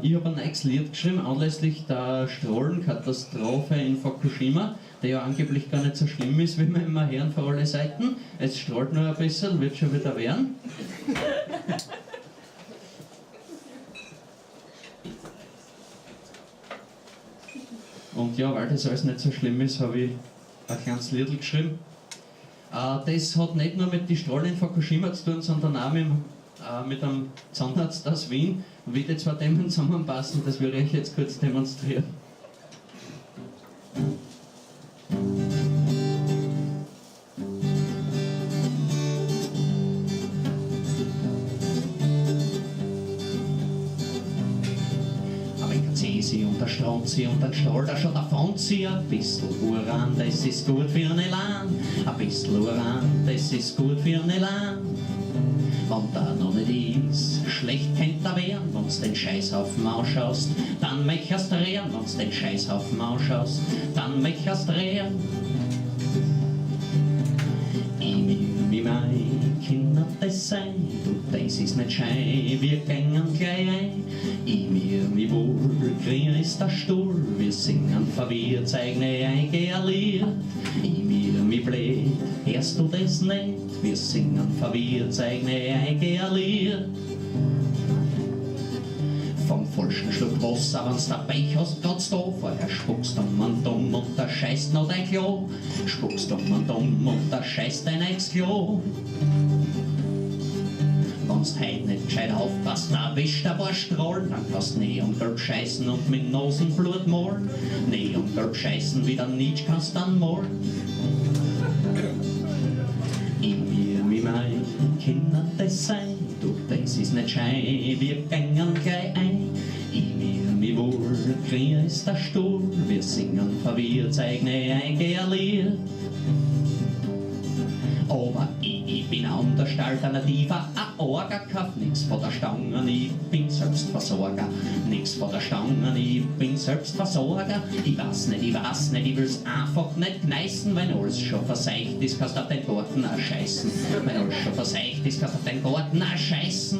Ich habe ein neues Lied geschrieben anlässlich der Strahlenkatastrophe in Fukushima, die ja angeblich gar nicht so schlimm ist, wie wir immer hören von alle Seiten. Es strahlt nur ein bisschen, wird schon wieder werden. Und ja, weil das alles nicht so schlimm ist, habe ich ein kleines Lied geschrieben. Das hat nicht nur mit den Strahlen in Fukushima zu tun, sondern auch mit einem Zahnarzt aus Wien. Und wie die zwei Themen zusammenpassen, das würde ich jetzt kurz demonstrieren. Und der Stronzi und der Stahl, da schon davon zieh. Ein bisschen Uran, das ist gut für eine Elan. Ein bisschen Uran, das ist gut für eine Elan. Wenn da noch nicht ist, schlecht kennt er werden. Wenn's den Scheißhaufen ausschaust, dann möchtest du drehen. Wenn's den Scheißhaufen ausschaust, dann möchtest du drehen. Wie mein Kind das sein, du, das ist nicht schei, wir gängen gleich ein. Ich mir wohl, kriegen ist der Stuhl, wir singen verwirrt, eigene eigene Lied. Ich mir blöd, hörst du das nicht, wir singen verwirrt, eigene eigene Lied. Vom falschen Schluck Wasser, wenn's der Pech hast, grad's da. Vorher spuckst dumm und dumm und da scheißt noch dein Klo. Spuckst dumm und dumm und da scheißt dein neues Klo. Wenn's heut nicht gescheit aufpasst, da wischt ein paar Strahlen, dann kannst neongelb scheißen und mit Nasenblut malen. Neongelb scheißen, wie der Nietzsche kannst dann malen. In mir, wie mein Kinder das sein, du, das ist nicht schei, wir gängen gleich ein. In mir, wie wohl, krieg ist der Stuhl, wir singen verwirrt, eigene eigene Lied. Aber ich bin anders alternativer, ein Orga kauft nix von der Stange, ich bin Selbstversorger. Nix von der Stange, ich bin Selbstversorger. Ich weiß nicht, ich will's einfach nicht gneißen. Wenn alles schon verseicht ist, kannst du auf den Garten auch scheißen. Wenn alles schon verseicht ist, kannst du auf den Garten auch scheißen.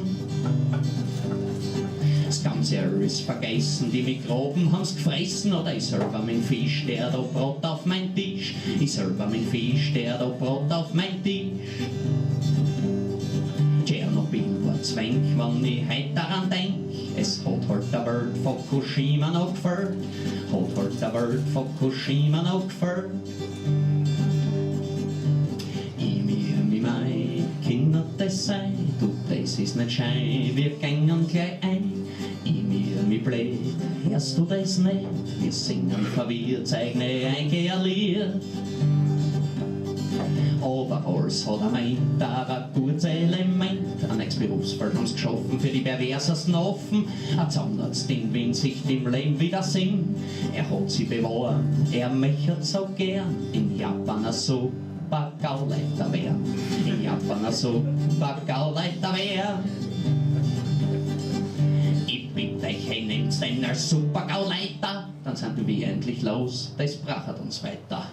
Das ganze alles vergessen, die Mikroben haben's gefressen. Oder ich selber mein Fisch, der da Brot auf mein Tisch. Ich selber mein Fisch, der da Brot auf mein Tisch. Tschernobyl war Zwänk, wenn ich heut daran denk. Es hat halt der Welt Fukushima noch gefällt. Hat halt der Welt Fukushima noch gefällt. Ich mir, wie mein Kinder das sei, du, das ist nicht schei, wir gängen gleich ein. Ich mir blöd, hörst du das nicht? Wir singen verwirrt, eigene eigene Lied. Aber alles hat ein gutes Element. Ein Ex-Berufsfeld haben's geschaffen für die perversesten Affen. Ein Zahnarzt in Wien sich dem Leben wieder singen. Er hat sie bewahrt, er möchte so gern in Japan ein super Gauleiter werden. In Japan ein super Gauleiter werden. Bitte, hey, nehmt's denn als Super-GAU-Leiter, dann sind wir endlich los, das braucht uns weiter.